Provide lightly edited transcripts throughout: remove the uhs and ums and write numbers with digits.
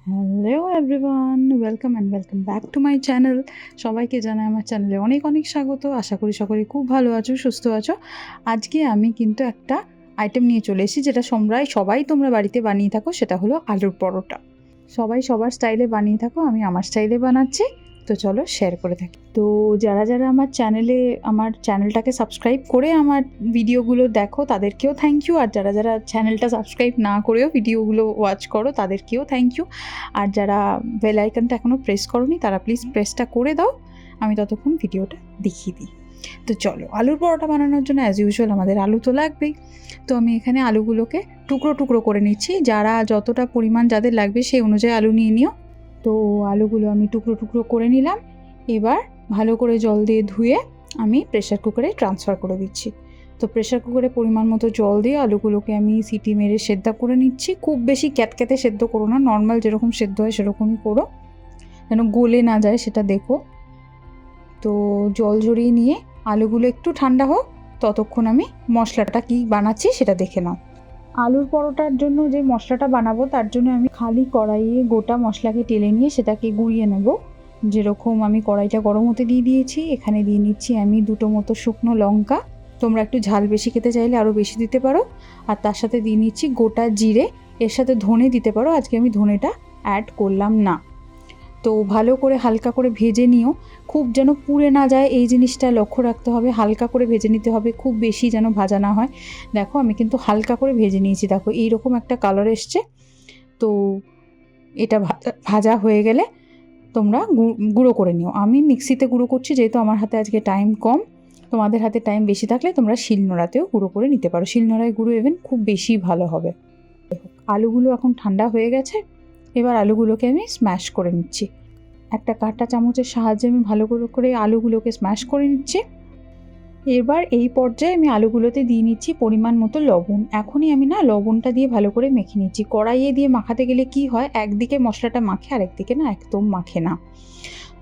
Hello everyone, welcome back to my channel. সবাইকে জানাই আমার চ্যানেলে অনেক অনেক স্বাগত। আশা করি সকলে খুব ভালো আছো, সুস্থ আছো। আজকে আমি কিন্তু একটা আইটেম নিয়ে চলে এসেছি, যেটা সবাই তোমরা বাড়িতে বানিয়ে থাকো, সেটা হলো আলুর পরোটা। সবাই সবার স্টাইলে বানিয়ে থাকো, আমি আমার স্টাইলে বানাচ্ছি। তো চলো শেয়ার করে থাকি। তো যারা আমার চ্যানেলটাকে সাবস্ক্রাইব করে আমার ভিডিওগুলো দেখো তাদেরকেও থ্যাংক ইউ, আর যারা চ্যানেলটা সাবস্ক্রাইব না করেও ভিডিওগুলো ওয়াচ করো তাদেরকেও থ্যাংক ইউ। আর যারা বেল আইকনটা এখনও প্রেস করোনি তারা প্লিজ প্রেসটা করে দাও, আমি ততক্ষণ ভিডিওটা দেখিয়ে দিই। তো চলো, আলুর পরোটা বানানোর জন্য অ্যাজ ইউজুয়াল আমাদের আলু তো লাগবেই। তো আমি এখানে আলুগুলোকে টুকরো টুকরো করে নিচ্ছি, যারা যতটা পরিমাণ যাদের লাগবে সেই অনুযায়ী আলু নিয়ে নিও। তো আলুগুলো আমি টুকরো টুকরো করে নিলাম। এবার ভালো করে জল দিয়ে ধুয়ে আমি প্রেশার কুকারে ট্রান্সফার করে দিচ্ছি। তো প্রেশার কুকারে পরিমাণ মতো জল দিয়ে আলুগুলোকে আমি সিটি মেরে সেদ্ধ করে নিচ্ছি। খুব বেশি ক্যাতক্যাতে সেদ্ধ করো না, নর্মাল যেরকম সেদ্ধ হয় সেরকমই করো, যেন গলে না যায় সেটা দেখো। তো জল ঝরিয়ে নিয়ে আলুগুলো একটু ঠান্ডা হোক, ততক্ষণ আমি মশলাটা কি বানাচ্ছি সেটা দেখে নাও। আলুর পরোটার জন্য যে মশলাটা বানাবো তার জন্য আমি খালি কড়াইয়ে গোটা মশলাকে টেলে নিয়ে সেটাকে গুঁড়িয়ে নেব। যেরকম আমি কড়াইটা গরম হতে দিয়ে দিয়েছি, এখানে দিয়ে নিচ্ছি আমি 2টো মতো শুকনো লঙ্কা। তোমরা একটু ঝাল বেশি খেতে চাইলে আরও বেশি দিতে পারো। আর তার সাথে দিয়ে নিচ্ছি গোটা জিরে, এর সাথে ধনে দিতে পারো, আজকে আমি ধনেটা অ্যাড করলাম না। তো ভালো করে হালকা করে ভেজে নিও, খুব যেন পুড়ে না যায় এই জিনিসটা লক্ষ্য রাখতে হবে। হালকা করে ভেজে নিতে হবে, খুব বেশি যেন ভাজা না হয়। দেখো আমি কিন্তু হালকা করে ভেজে নিয়েছি, দেখো এইরকম একটা কালার এসছে। তো এটা ভাজা হয়ে গেলে তোমরা গুঁড়ো করে নিও। আমি মিক্সিতে গুঁড়ো করছি, যেহেতু আমার হাতে আজকে টাইম কম। তোমাদের হাতে টাইম বেশি থাকলে তোমরা শিলনোড়াতেও গুঁড়ো করে নিতে পারো, শিলনোড়ায় গুঁড়ো ইভেন খুব বেশি ভালো হবে। আলুগুলো এখন ঠান্ডা হয়ে গেছে, এবার আলুগুলোকে আমি স্ম্যাশ করে নিচ্ছি। একটা কাঁটা চামচের সাহায্যে আমি ভালো করে আলুগুলোকে স্ম্যাশ করে নিচ্ছি। এবার এই পর্যায়ে আমি আলুগুলোতে দিয়ে নিচ্ছি পরিমাণ মতো লবণ। এখনই আমি লবণটা দিয়ে ভালো করে মেখে নিচ্ছি। কড়াইয়ে দিয়ে মাখাতে গেলে কি হয়, একদিকে মশলাটা মাখে আর একদিকে একদম মাখে না।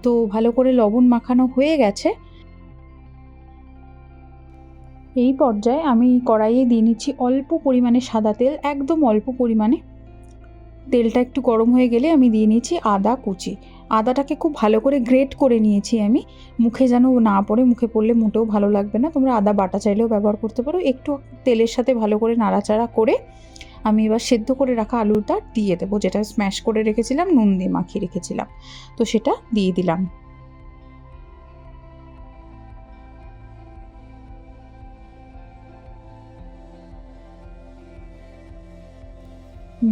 তো ভালো করে লবণ মাখানো হয়ে গেছে। এই পর্যায়ে আমি কড়াইয়ে দিয়ে নিচ্ছি অল্প পরিমাণে সাদা তেল, একদম অল্প পরিমাণে। তেলটা একটু গরম হয়ে গেলে আমি দিয়ে নিয়েছি আদা কুচি। আদাটাকে খুব ভালো করে গ্রেট করে নিয়েছি আমি, মুখে যেন না পড়ে, মুখে পড়লে মোটেও ভালো লাগবে না। তোমরা আদা বাটা চাইলেও ব্যবহার করতে পারো। একটু তেলের সাথে ভালো করে নাড়াচাড়া করে আমি এবার সেদ্ধ করে রাখা আলুটা দিয়ে দেবো, যেটা স্ম্যাশ করে রেখেছিলাম, নুন দিয়ে মাখিয়ে রেখেছিলাম। তো সেটা দিয়ে দিলাম।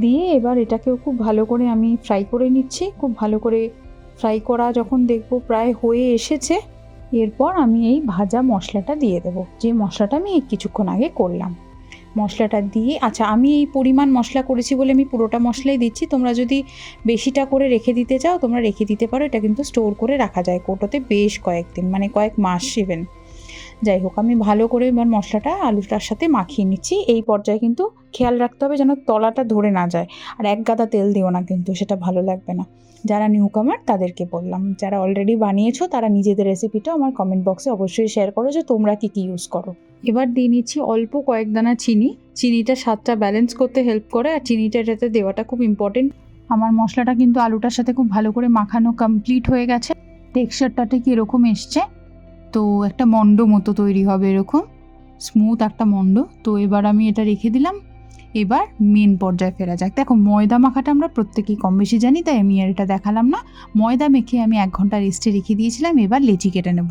দিয়ে এবার এটাকেও খুব ভালো করে আমি ফ্রাই করে নিচ্ছি। খুব ভালো করে ফ্রাই করা যখন দেখবো প্রায় হয়ে এসেছে, এরপর আমি এই ভাজা মশলাটা দিয়ে দেবো, যে মশলাটা আমি কিছুক্ষণ আগে করলাম। মশলাটা দিয়ে, আচ্ছা আমি এই পরিমাণ মশলা করেছি বলে আমি পুরোটা মশলাই দিচ্ছি। তোমরা যদি বেশিটা করে রেখে দিতে চাও তোমরা রেখে দিতে পারো, এটা কিন্তু স্টোর করে রাখা যায় কৌটোতে বেশ কয়েকদিন, মানে কয়েক মাস ইভেন। যাই হোক, আমি ভালো করে এবার মশলাটা আলুটার সাথে মাখিয়ে নিচ্ছি। এই পর্যায়ে কিন্তু খেয়াল রাখতে হবে যেন তলাটা ধরে না যায়, আর এক গাদা তেল দিও না, কিন্তু সেটা ভালো লাগবে না। যারা নিউ কামার তাদেরকে বললাম, যারা অলরেডি বানিয়েছো তারা নিজেদের রেসিপিটা আমার কমেন্ট বক্সে অবশ্যই শেয়ার করো যে তোমরা কী কী ইউজ করো। এবার দিয়ে নিচ্ছি অল্প কয়েক দানা চিনি। চিনিটা স্বাদটা ব্যালেন্স করতে হেল্প করে, আর চিনিটা এটাতে দেওয়াটা খুব ইম্পর্টেন্ট। আমার মশলাটা কিন্তু আলুটার সাথে খুব ভালো করে মাখানো কমপ্লিট হয়ে গেছে। টেক্সচারটা ঠিক এরকম এসছে। তো একটা মন্ড মতো তৈরি হবে, এরকম স্মুথ একটা মন্ড। তো এবার আমি এটা রেখে দিলাম। এবার মেন পর্যায়ে ফেরা যাক। দেখো ময়দা মাখাটা আমরা প্রত্যেকেই কম বেশি জানি, তাই আমি আর এটা দেখালাম না। ময়দা মেখে আমি 1 ঘন্টা রেস্টে রেখে দিয়েছিলাম। এবার লেচি কেটে নেব।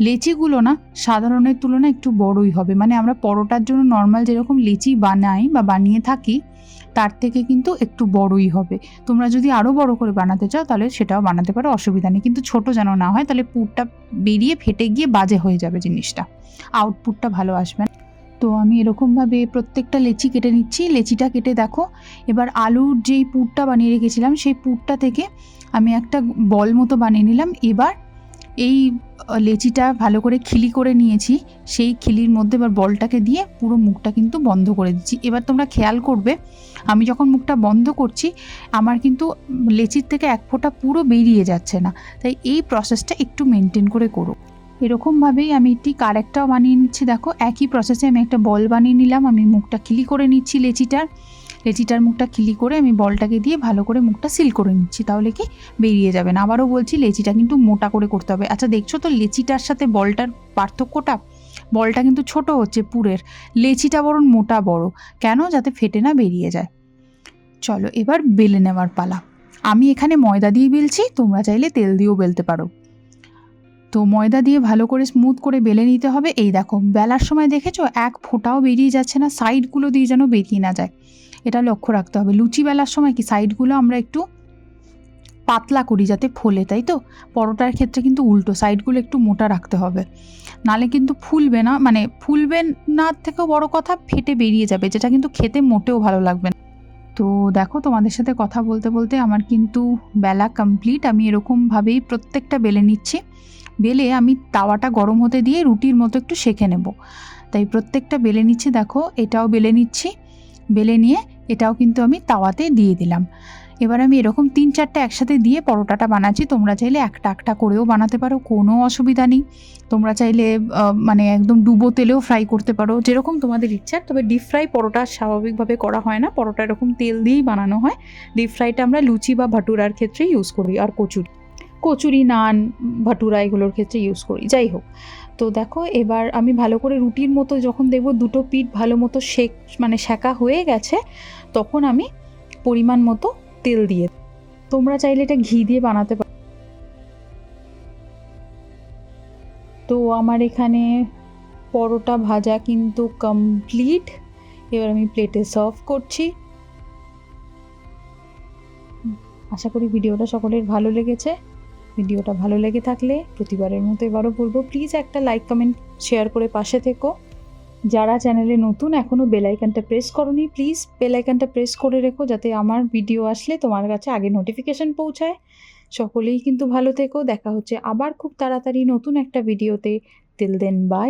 লেচিগুলো সাধারণের তুলনায় একটু বড়ই হবে, মানে আমরা পরোটার জন্য নর্মাল যেরকম লেচি বানাই বা বানিয়ে থাকি তার থেকে কিন্তু একটু বড়ই হবে। তোমরা যদি আরও বড় করে বানাতে চাও তাহলে সেটাও বানাতে পারো, অসুবিধা নেই, কিন্তু ছোট যেন না হয়, তাহলে পুরটা বেরিয়ে ফেটে গিয়ে বাজে হয়ে যাবে, জিনিসটা আউটপুটটা ভালো আসবে না। তো আমি এরকমভাবে প্রত্যেকটা লেচি কেটে নিচ্ছি। লেচিটা কেটে দেখো, এবার আলুর যেই পুরটা বানিয়ে রেখেছিলাম সেই পুরটা থেকে আমি একটা বল মতো বানিয়ে নিলাম। এবার এই লেচিটা ভালো করে খিলি করে নিয়েছি, সেই খিলির মধ্যে এবার বলটাকে দিয়ে পুরো মুখটা কিন্তু বন্ধ করে দিচ্ছি। এবার তোমরা খেয়াল করবে, আমি যখন মুখটা বন্ধ করছি আমার কিন্তু লেচির থেকে এক ফোঁটা পুরো বেরিয়ে যাচ্ছে না, তাই এই প্রসেসটা একটু মেনটেন করে করো। এরকমভাবেই আমি ঠিক আরেকটাও বানিয়ে নিচ্ছি। দেখো একই প্রসেসে আমি একটা বল বানিয়ে নিলাম। আমি মুখটা খিলি করে নিচ্ছি, লেচিটার মুখটা খিলি করে আমি বলটাকে দিয়ে ভালো করে মুখটা সিল করে নিচ্ছি, তাহলে কি বেরিয়ে যাবে না। আবারও বলছি, লেচিটা কিন্তু মোটা করে করতে হবে। আচ্ছা দেখছো তো লেচিটার সাথে বলটার পার্থক্যটা? বলটা কিন্তু ছোট হচ্ছে পুরের, লেচিটা বরং মোটা বড়। কেন? যাতে ফেটে না বেরিয়ে যায়। চলো এবার বেলে নেওয়ার পালা। আমি এখানে ময়দা দিয়ে বেলছি, তোমরা চাইলে তেল দিয়েও বেলতে পারো। তো ময়দা দিয়ে ভালো করে স্মুথ করে বেলে নিতে হবে। এই দেখো বেলার সময় দেখেছো এক ফোঁটাও বেরিয়ে যাচ্ছে না, সাইডগুলো দিয়ে যেন বেরিয়ে না যায়, এটা লক্ষ্য রাখতে হবে। লুচি বেলার সময় কি সাইডগুলো আমরা একটু পাতলা করি যাতে ফোলে, তাই তো? পরোটার ক্ষেত্রে কিন্তু উল্টো, সাইডগুলো একটু মোটা রাখতে হবে, নালে কিন্তু ফুলবে না, মানে ফুলবে না থেকেও বড় কথা ফেটে বেরিয়ে যাবে, যেটা কিন্তু খেতে মোটেও ভালো লাগবে না। তো দেখো তোমাদের সাথে কথা বলতে বলতে আমার কিন্তু বেলা কমপ্লিট। আমি এরকমভাবেই প্রত্যেকটা বেলে নিচ্ছি। বেলে আমি তাওয়াটা গরম হতে দিয়ে রুটির মতো একটু সেঁকে নেব, তাই প্রত্যেকটা বেলে নিচ্ছি। দেখো এটাও বেলে নিচ্ছি, বেলে নিয়ে এটাও কিন্তু আমি তাওয়াতে দিয়ে দিলাম। এবার আমি এরকম 3-4টা একসাথে দিয়ে পরোটাটা বানাচ্ছি। তোমরা চাইলে একটা একটা করেও বানাতে পারো, কোনো অসুবিধা নেই। তোমরা চাইলে মানে একদম ডুবো তেলেও ফ্রাই করতে পারো, যেরকম তোমাদের ইচ্ছা। তবে ডিপ ফ্রাই পরোটা স্বাভাবিকভাবে করা হয় না, পরোটা এরকম তেল দিয়েই বানানো হয়। ডিপ ফ্রাইটা আমরা লুচি বা ভাটুরার ক্ষেত্রে ইউজ করি, আর কচুরি নান ভাটুরা এগুলোর ক্ষেত্রে ইউজ করি। যাই হোক, তো দেখো এবার আমি ভালো করে রুটির মতো যখন দেখবো দুটো পিঠ ভালো মতো সেঁকা হয়ে গেছে, তখন আমি পরিমাণ মতো তেল দিয়ে, তোমরা চাইলে এটা ঘি দিয়ে বানাতে পারো। তো আমার এখানে পরোটা ভাজা কিন্তু কমপ্লিট। এবার আমি প্লেটে সার্ভ করছি। আশা করি ভিডিওটা সকলের ভালো লেগেছে। ভিডিওটা ভালো লেগে থাকলে প্রতিবারের মতো এবারও বলবো, প্লিজ একটা লাইক কমেন্ট শেয়ার করে পাশে থেকো। যারা চ্যানেলে নতুন এখনও বেল আইকনটা প্রেস করোনি, প্লিজ বেল আইকনটা প্রেস করে রেখো, যাতে আমার ভিডিও আসলে তোমার কাছে আগে নোটিফিকেশন পৌঁছায়। সকলেই কিন্তু ভালো থেকো। দেখা হচ্ছে আবার খুব তাড়াতাড়ি নতুন একটা ভিডিওতে। Till then by.